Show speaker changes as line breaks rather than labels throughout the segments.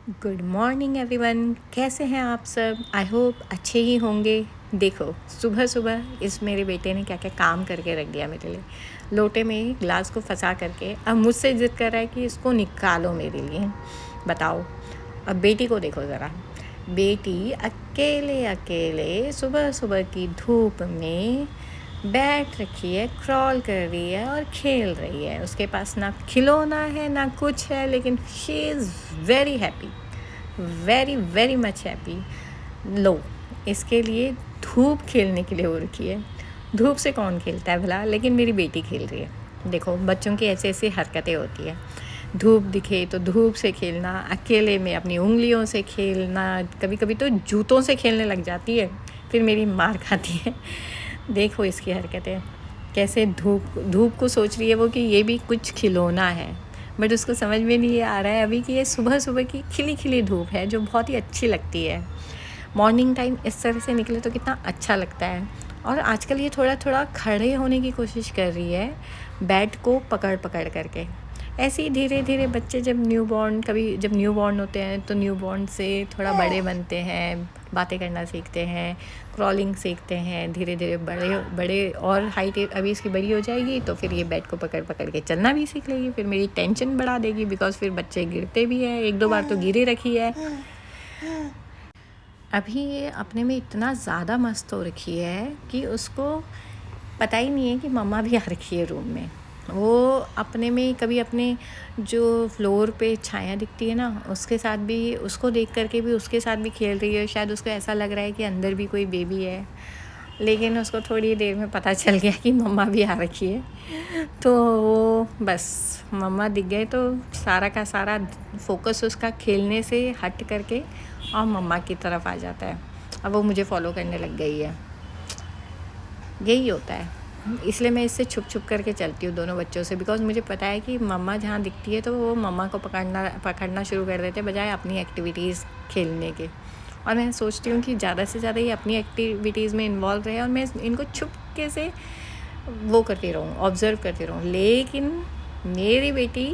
Good morning everyone, कैसे हैं आप सब। आई होप अच्छे ही होंगे। देखो, सुबह सुबह इस मेरे बेटे ने क्या क्या काम करके रख दिया मेरे लिए। लोटे में ग्लास को फंसा करके अब मुझसे ज़िद कर रहा है कि इसको निकालो मेरे लिए। बताओ, अब बेटी को देखो ज़रा। बेटी अकेले अकेले सुबह सुबह की धूप में बैठ रखी है, क्रॉल कर रही है और खेल रही है। उसके पास ना खिलौना है ना कुछ है, लेकिन she is very happy, very very much happy. लो, इसके लिए धूप खेलने के लिए हो रखी है। धूप से कौन खेलता है भला, लेकिन मेरी बेटी खेल रही है। देखो, बच्चों की ऐसी ऐसी हरकतें होती है। धूप दिखे तो धूप से खेलना, अकेले में अपनी उंगलियों से खेलना, कभी कभी तो जूतों से खेलने लग जाती है, फिर मेरी मार खाती है। देखो इसकी हरकतें, कैसे धूप धूप को सोच रही है वो कि ये भी कुछ खिलौना है। बट उसको समझ में नहीं आ रहा है अभी कि ये सुबह सुबह की खिली खिली धूप है, जो बहुत ही अच्छी लगती है। मॉर्निंग टाइम इस तरह से निकले तो कितना अच्छा लगता है। और आजकल ये थोड़ा थोड़ा खड़े होने की कोशिश कर रही है, बेड को पकड़ पकड़ करके। ऐसे ही धीरे धीरे बच्चे जब न्यू बॉर्न होते हैं तो न्यू बॉर्न से थोड़ा बड़े बनते हैं, बातें करना सीखते हैं, क्रॉलिंग सीखते हैं, धीरे धीरे बड़े बड़े और हाइट अभी इसकी बड़ी हो जाएगी तो फिर ये बेड को पकड़ पकड़ के चलना भी सीख लेगी। फिर मेरी टेंशन बढ़ा देगी, बिकॉज फिर बच्चे गिरते भी हैं, एक दो बार तो गिरे रखी है। अभी ये अपने में इतना ज़्यादा मस्त हो रखी है कि उसको पता ही नहीं है कि मम्मा भी आ रखी है रूम में। वो अपने में कभी अपने जो फ्लोर पे छाया दिखती है ना, उसके साथ भी, उसको देख करके भी उसके साथ भी खेल रही है। शायद उसको ऐसा लग रहा है कि अंदर भी कोई बेबी है, लेकिन उसको थोड़ी देर में पता चल गया कि मम्मा भी आ रखी है। तो वो बस मम्मा दिख गए तो सारा का सारा फोकस उसका खेलने से हट करके और मम्मा की तरफ आ जाता है। अब वो मुझे फॉलो करने लग गई है। यही होता है, इसलिए मैं इससे छुप छुप करके चलती हूँ दोनों बच्चों से, बिकॉज मुझे पता है कि मम्मा जहाँ दिखती है तो वो मम्मा को पकड़ना शुरू कर देते बजाय अपनी एक्टिविटीज़ खेलने के। और मैं सोचती हूँ कि ज़्यादा से ज़्यादा ये अपनी एक्टिविटीज़ में इन्वॉल्व रहे और मैं इनको छुपके से वो करती रहूँ, ऑब्ज़र्व करती रहूँ। लेकिन मेरी बेटी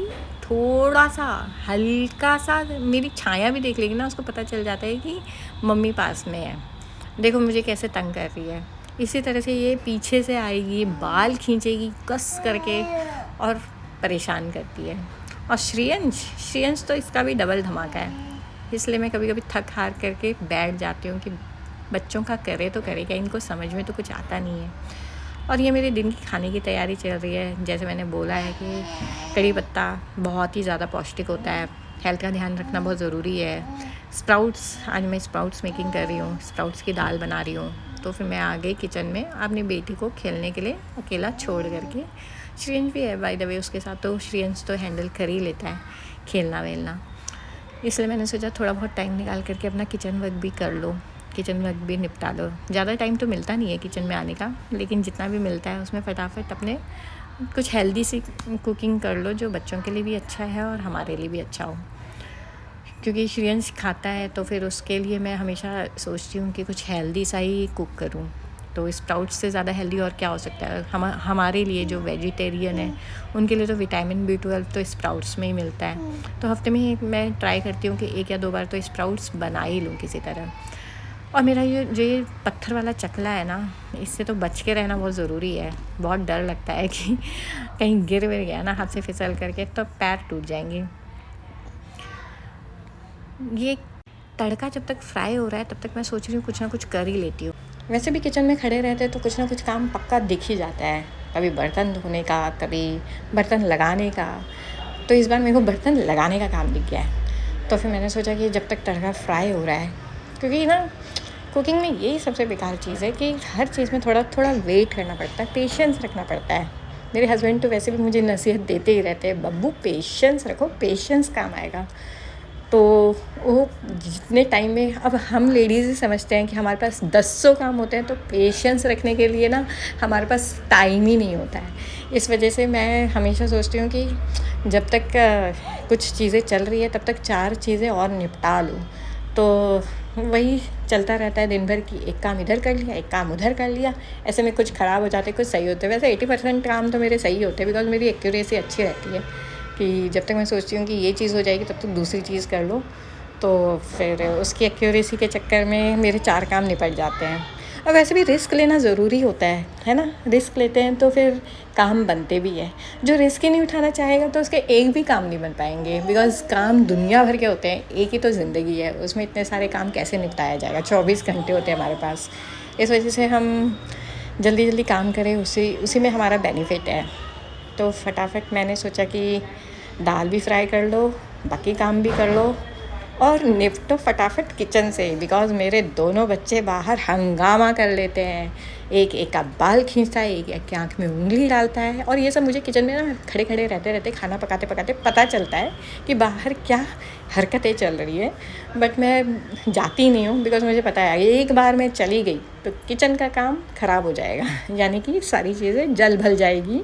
थोड़ा सा, हल्का सा मेरी छाया भी देख लेगी ना, उसको पता चल जाता है कि मम्मी पास में है। देखो मुझे कैसे तंग कर रही है। इसी तरह से ये पीछे से आएगी, बाल खींचेगी कस करके और परेशान करती है। और श्रेयंश तो इसका भी डबल धमाका है। इसलिए मैं कभी कभी थक हार करके बैठ जाती हूँ कि बच्चों का करे तो करे क्या, इनको समझ में तो कुछ आता नहीं है। और ये मेरे दिन की खाने की तैयारी चल रही है। जैसे मैंने बोला है कि कड़ी पत्ता बहुत ही ज़्यादा पौष्टिक होता है, हेल्थ का ध्यान रखना बहुत ज़रूरी है। स्प्राउट्स, आज मैं स्प्राउट्स मेकिंग कर रही हूँ, स्प्राउट्स की दाल बना रही हूँ। तो फिर मैं आ गई किचन में अपनी बेटी को खेलने के लिए अकेला छोड़ करके। श्रेयंश भी है बाय द वे उसके साथ, तो श्रेयंश तो हैंडल कर ही लेता है खेलना वेलना। इसलिए मैंने सोचा थोड़ा बहुत टाइम निकाल करके अपना किचन वर्क भी कर लो, किचन वर्क भी निपटा लो। ज़्यादा टाइम तो मिलता नहीं है किचन में आने का, लेकिन जितना भी मिलता है उसमें फटाफट अपने कुछ हेल्दी सी कुकिंग कर लो, जो बच्चों के लिए भी अच्छा है और हमारे लिए भी अच्छा हो। क्योंकि श्रेयंश खाता है तो फिर उसके लिए मैं हमेशा सोचती हूँ कि कुछ हेल्दी सा ही कुक करूँ। तो स्प्राउट्स से ज़्यादा हेल्दी और क्या हो सकता है। हमारे लिए जो वेजिटेरियन है उनके लिए तो विटामिन B12 तो स्प्राउट्स में ही मिलता है। तो हफ्ते में मैं ट्राई करती हूँ कि 1 या 2 बार तो स्प्राउट्स बना ही लूँ किसी तरह। और मेरा ये पत्थर वाला चकला है ना, इससे तो बच के रहना बहुत ज़रूरी है। बहुत डर लगता है कि कहीं गिर विर गया ना हाथ से फिसल करके तो पैर टूट जाएंगे। ये तड़का जब तक फ्राई हो रहा है तब तक मैं सोच रही हूँ कुछ ना कुछ कर ही लेती हूँ। वैसे भी किचन में खड़े रहते हैं तो कुछ ना कुछ काम पक्का दिख ही जाता है, कभी बर्तन धोने का, कभी बर्तन लगाने का। तो इस बार मेरे को बर्तन लगाने का काम दिख गया है। तो फिर मैंने सोचा कि जब तक तड़का फ्राई हो रहा है, क्योंकि ना कुकिंग में यही सबसे बेकार चीज़ है कि हर चीज़ में थोड़ा थोड़ा वेट करना पड़ता है, पेशेंस रखना पड़ता है। मेरे हस्बैंड तो वैसे भी मुझे नसीहत देते ही रहते हैं, बब्बू पेशेंस रखो, पेशेंस काम आएगा। तो वो जितने टाइम में, अब हम लेडीज़ ही समझते हैं कि हमारे पास 10 काम होते हैं, तो पेशेंस रखने के लिए ना हमारे पास टाइम ही नहीं होता है। इस वजह से मैं हमेशा सोचती हूँ कि जब तक कुछ चीज़ें चल रही है तब तक 4 चीज़ें और निपटा लूँ। तो वही चलता रहता है दिन भर कि एक काम इधर कर लिया, एक काम उधर कर लिया। ऐसे में कुछ ख़राब हो जाते, कुछ सही होते। वैसे 80% काम तो मेरे सही होते हैं, बिकॉज मेरी एक्यूरेसी अच्छी रहती है कि जब तक मैं सोचती हूँ कि ये चीज़ हो जाएगी तब तक दूसरी चीज़ कर लो। तो फिर उसकी एक्यूरेसी के चक्कर में मेरे 4 काम निपट जाते हैं। और वैसे भी रिस्क लेना ज़रूरी होता है ना? रिस्क लेते हैं तो फिर काम बनते भी हैं। जो रिस्क ही नहीं उठाना चाहेगा तो उसके एक भी काम नहीं बन पाएंगे, बिकॉज़ काम दुनिया भर के होते हैं, एक ही तो ज़िंदगी है, उसमें इतने सारे काम कैसे निपटाया जाएगा? 24 घंटे होते हैं हमारे पास। इस वजह से हम जल्दी जल्दी काम करें, उसी में हमारा बेनिफिट है। तो फटाफट मैंने सोचा कि दाल भी फ्राई कर लो, बाकी काम भी कर लो और निपटो फटाफट किचन से, बिकॉज़ मेरे दोनों बच्चे बाहर हंगामा कर लेते हैं। एक एक का बाल खींचता है, एक एक की आँख में उँगली डालता है, और ये सब मुझे किचन में ना खड़े खड़े रहते रहते खाना पकाते पकाते पता चलता है कि बाहर क्या हरकतें चल रही है। बट मैं जाती नहीं हूँ, बिकॉज़ मुझे पता है एक बार मैं चली गई तो किचन का काम ख़राब हो जाएगा, यानी कि सारी चीज़ें जल भल जाएगी,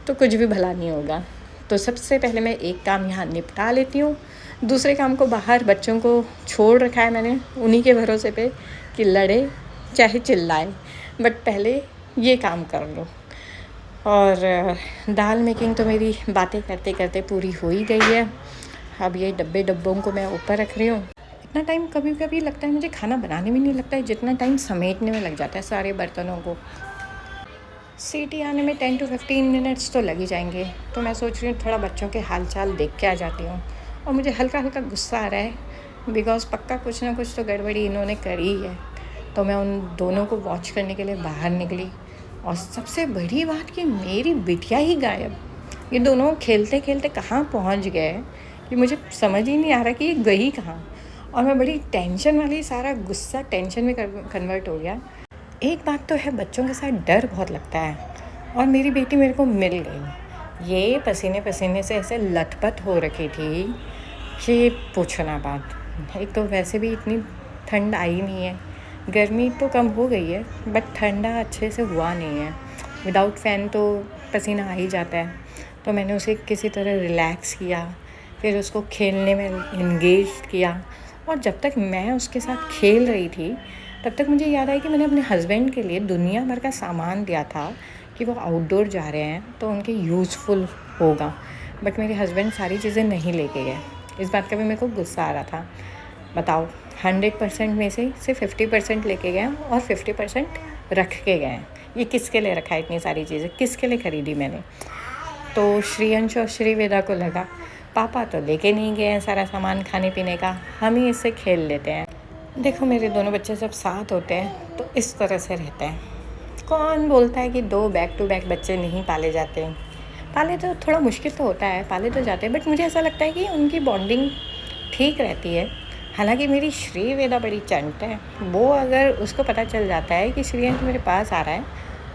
तो कुछ भी भला नहीं होगा। तो सबसे पहले मैं एक काम यहाँ निपटा लेती हूँ, दूसरे काम को बाहर बच्चों को छोड़ रखा है मैंने, उन्हीं के भरोसे पे कि लड़े चाहे चिल्लाए, बट पहले ये काम कर लो। और दाल मेकिंग तो मेरी बातें करते करते पूरी हो ही गई है। अब ये डब्बों को मैं ऊपर रख रही हूँ। इतना टाइम कभी कभी लगता है मुझे खाना बनाने में नहीं लगता है जितना टाइम समेटने में लग जाता है सारे बर्तनों को। सीटी आने में 10 to 15 मिनट्स तो लग ही जाएंगे, तो मैं सोच रही हूँ थोड़ा बच्चों के हाल चाल देख के आ जाती हूँ। और मुझे हल्का हल्का गुस्सा आ रहा है, बिकॉज़ पक्का कुछ ना कुछ तो गड़बड़ी इन्होंने करी है। तो मैं उन दोनों को वॉच करने के लिए बाहर निकली, और सबसे बड़ी बात कि मेरी बिटिया ही गायब। ये दोनों खेलते खेलते कहाँ पहुँच गए कि मुझे समझ ही नहीं आ रहा कि ये गई कहाँ। और मैं बड़ी टेंशन वाली, सारा गुस्सा टेंशन में कन्वर्ट हो गया। एक बात तो है, बच्चों के साथ डर बहुत लगता है, और मेरी बेटी मेरे को मिल गई। ये पसीने पसीने से ऐसे लथपथ हो रखी थी कि पूछो ना बात। एक तो वैसे भी इतनी ठंड आई नहीं है, गर्मी तो कम हो गई है, बट ठंडा अच्छे से हुआ नहीं है। विदाउट फ़ैन तो पसीना आ ही जाता है। तो मैंने उसे किसी तरह रिलैक्स किया, फिर उसको खेलने में इंगेज किया। और जब तक मैं उसके साथ खेल रही थी तब तक मुझे याद आया कि मैंने अपने हस्बैंड के लिए दुनिया भर का सामान दिया था कि वो आउटडोर जा रहे हैं तो उनके यूज़फुल होगा, बट मेरे हस्बैंड सारी चीज़ें नहीं लेके गए। इस बात का भी मेरे को गुस्सा आ रहा था। बताओ, 100% में से सिर्फ 50% लेके गए और 50% रख के गए। ये किसके लिए रखा है इतनी सारी चीज़ें, किसके लिए ख़रीदी मैंने? तो श्रीयंश और श्रीवेदा को लगा पापा तो लेके नहीं गए हैं सारा सामान खाने पीने का, हम ही इससे खेल लेते हैं। देखो, मेरे दोनों बच्चे जब साथ होते हैं तो इस तरह से रहते हैं। कौन बोलता है कि 2 बैक टू बैक बच्चे नहीं पाले जाते हैं? पाले तो थोड़ा मुश्किल तो होता है, पाले तो जाते हैं, बट मुझे ऐसा लगता है कि उनकी बॉन्डिंग ठीक रहती है। हालांकि मेरी श्रीवेदा बड़ी चंट है, वो अगर उसको पता चल जाता है कि श्रीयंश मेरे पास आ रहा है,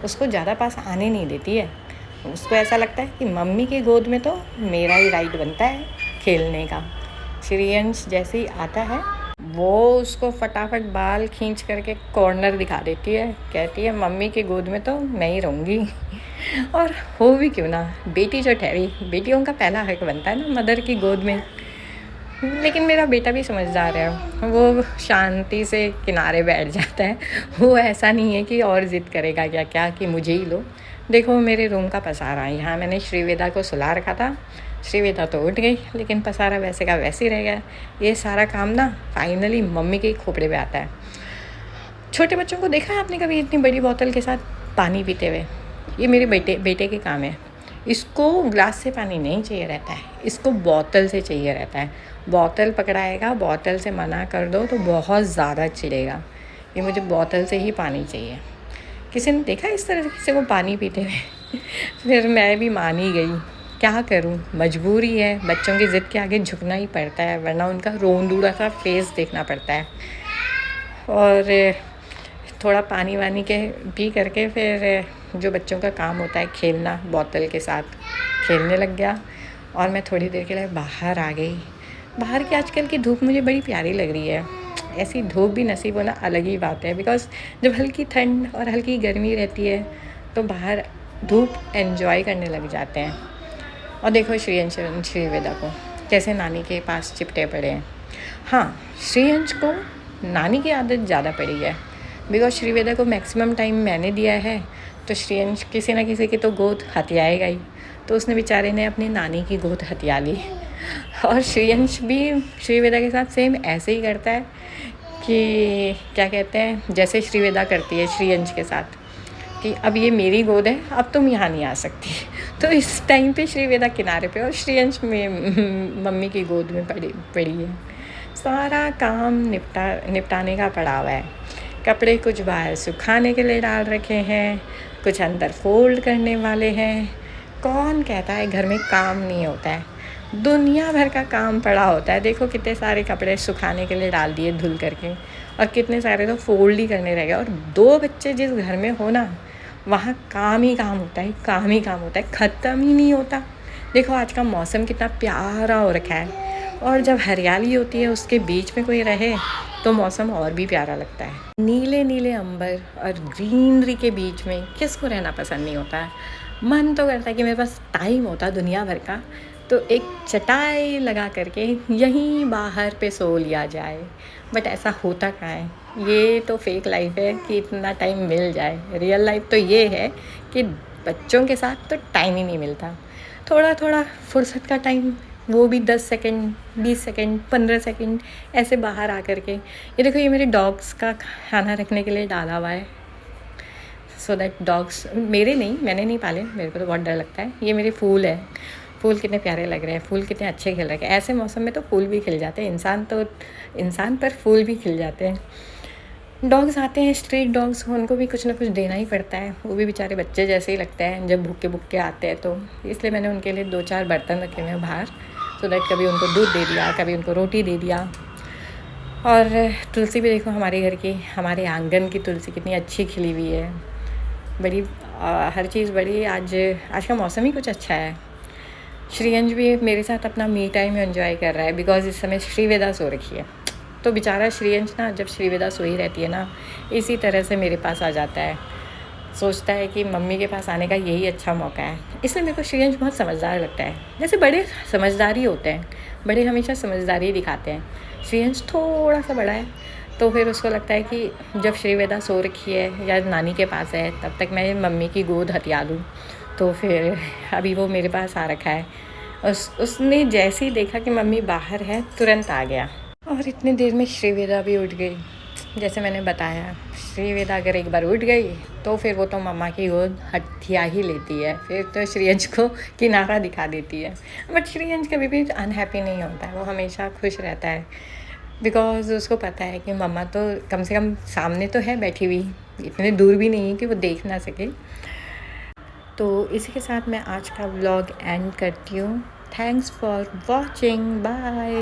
उसको ज़्यादा पास आने नहीं देती है। उसको ऐसा लगता है कि मम्मी की गोद में तो मेरा ही राइट बनता है खेलने का। श्रीयंश जैसे ही आता है वो उसको फटाफट बाल खींच करके कॉर्नर दिखा देती है, कहती है मम्मी की गोद में तो मैं ही रहूँगी। और हो भी क्यों ना, बेटी जो ठहरी, बेटियों का पहला हक बनता है ना मदर की गोद में। लेकिन मेरा बेटा भी समझदार है, वो शांति से किनारे बैठ जाता है। वो ऐसा नहीं है कि और ज़िद करेगा क्या क्या कि मुझे ही लो। देखो, मेरे रूम का पसारा है, यहाँ मैंने श्रीवेदा को सुला रखा था। श्रीवेदा तो उठ गई, लेकिन पसारा वैसे का वैसे ही रह गया। ये सारा काम ना फाइनली मम्मी के खोपड़े पे आता है। छोटे बच्चों को देखा है आपने कभी इतनी बड़ी बोतल के साथ पानी पीते हुए? ये मेरे बेटे के काम है। इसको ग्लास से पानी नहीं चाहिए रहता है, इसको बोतल से चाहिए रहता है। बोतल पकड़ाएगा, बोतल से मना कर दो तो बहुत ज़्यादा चिढ़ेगा। ये मुझे बोतल से ही पानी चाहिए। किसी ने देखा इस तरह से किसी को पानी पीते हुए? फिर मैं भी मान ही गई, क्या करूं, मजबूरी है, बच्चों की ज़िद के आगे झुकना ही पड़ता है, वरना उनका रोंदूड़ा सा फेस देखना पड़ता है। और थोड़ा पानी वानी के पी करके फिर जो बच्चों का काम होता है खेलना, बोतल के साथ खेलने लग गया। और मैं थोड़ी देर के लिए बाहर आ गई। बाहर की आजकल की धूप मुझे बड़ी प्यारी लग रही है। ऐसी धूप भी नसीब होना अलग ही बात है, बिकॉज़ जब हल्की ठंड और हल्की गर्मी रहती है तो बाहर धूप एंजॉय करने लग जाते हैं। और देखो श्रीयंश श्रीवेदा को कैसे नानी के पास चिपटे पड़े हैं। हाँ, श्रीयंश को नानी की आदत ज़्यादा पड़ी है, बिकॉज श्रीवेदा को मैक्सिमम टाइम मैंने दिया है, तो श्रीयंश किसी ना किसी की तो गोद हथियाएगा ही। तो उसने बेचारे ने अपनी नानी की गोद हथिया ली। और श्रेयंश भी श्रीवेदा के साथ सेम ऐसे ही करता है कि क्या कहते हैं, जैसे श्रीवेदा करती है श्रेयंश के साथ कि अब ये मेरी गोद है, अब तुम यहाँ नहीं आ सकती। तो इस टाइम पे श्रीवेदा किनारे पे और श्रेयंश में मम्मी की गोद में पड़ी है। सारा काम निपटाने का पड़ा हुआ है। कपड़े कुछ बाहर सुखाने के लिए डाल रखे हैं, कुछ अंदर फोल्ड करने वाले हैं। कौन कहता है घर में काम नहीं होता है? दुनिया भर का काम पड़ा होता है। देखो कितने सारे कपड़े सुखाने के लिए डाल दिए धुल करके, और कितने सारे तो फोल्ड ही करने रह गए। और 2 बच्चे जिस घर में हो ना, वहाँ काम ही काम होता है, काम ही काम होता है, ख़त्म ही नहीं होता। देखो आज का मौसम कितना प्यारा हो रखा है, और जब हरियाली होती है उसके बीच में कोई रहे तो मौसम और भी प्यारा लगता है। नीले नीले अंबर और ग्रीनरी के बीच में किसको रहना पसंद नहीं होता है? मन तो करता है कि मेरे पास टाइम होता दुनिया भर का, तो एक चटाई लगा करके यहीं बाहर पे सो लिया जाए। बट ऐसा होता कहाँ है? ये तो फेक लाइफ है कि इतना टाइम मिल जाए। रियल लाइफ तो ये है कि बच्चों के साथ तो टाइम ही नहीं मिलता। थोड़ा थोड़ा फुर्सत का टाइम, वो भी 10 सेकंड, 20 सेकंड, 15 सेकंड ऐसे बाहर आ कर के। ये देखो, ये मेरे डॉग्स का खाना रखने के लिए डाला हुआ है, सो दैट डॉग्स, मेरे नहीं, मैंने नहीं पाले, मेरे को तो बहुत डर लगता है। ये मेरे फूल है, फूल कितने प्यारे लग रहे हैं, फूल कितने अच्छे खिल रहे हैं। ऐसे मौसम में तो फूल भी खिल जाते हैं, इंसान पर फूल भी खिल जाते हैं। डॉग्स आते हैं, स्ट्रीट डॉग्स, उनको भी कुछ ना कुछ देना ही पड़ता है। वो भी बेचारे बच्चे जैसे ही लगते हैं जब भूखे भूखे आते हैं। तो इसलिए मैंने उनके लिए 2-4 बर्तन रखे हुए हैं बाहर, सो दैट कभी उनको दूध दे दिया, कभी उनको रोटी दे दिया। और तुलसी भी देखो, हमारे घर की, हमारे आंगन की तुलसी कितनी अच्छी खिली हुई है, बड़ी हर चीज़ बड़ी। आज का मौसम ही कुछ अच्छा है। श्रेयंश भी मेरे साथ अपना मी टाइम एंजॉय कर रहा है, बिकॉज़ इस समय श्रीवेदा सो रखी है। तो बेचारा श्रेयंश ना, जब श्रीवेदा सोई रहती है ना, इसी तरह से मेरे पास आ जाता है, सोचता है कि मम्मी के पास आने का यही अच्छा मौका है। इसलिए मेरे को श्रेयंश बहुत समझदार लगता है। जैसे बड़े समझदार ही होते हैं, बड़े हमेशा समझदारी दिखाते हैं। श्रेयंश थोड़ा सा बड़ा है, तो फिर उसको लगता है कि जब श्रीवेदा सो रखी है या नानी के पास है, तब तक मैं मम्मी की गोद हथिया लूँ। तो फिर अभी वो मेरे पास आ रखा है। उसने जैसे ही देखा कि मम्मी बाहर है, तुरंत आ गया। और इतनी देर में श्रीवेदा भी उठ गई। जैसे मैंने बताया, श्रीवेदा अगर एक बार उठ गई तो फिर वो तो मम्मा की गोद हथिया ही लेती है, फिर तो श्रेयंश को किनारा दिखा देती है। बट श्रेयंश कभी भी अनहैप्पी नहीं होता है, वो हमेशा खुश रहता है, बिकॉज़ उसको पता है कि मम्मा तो कम से कम सामने तो है बैठी हुई, इतने दूर भी नहीं है कि वो देख ना सके। तो इसी के साथ मैं आज का व्लॉग एंड करती हूँ। Thanks for watching, bye.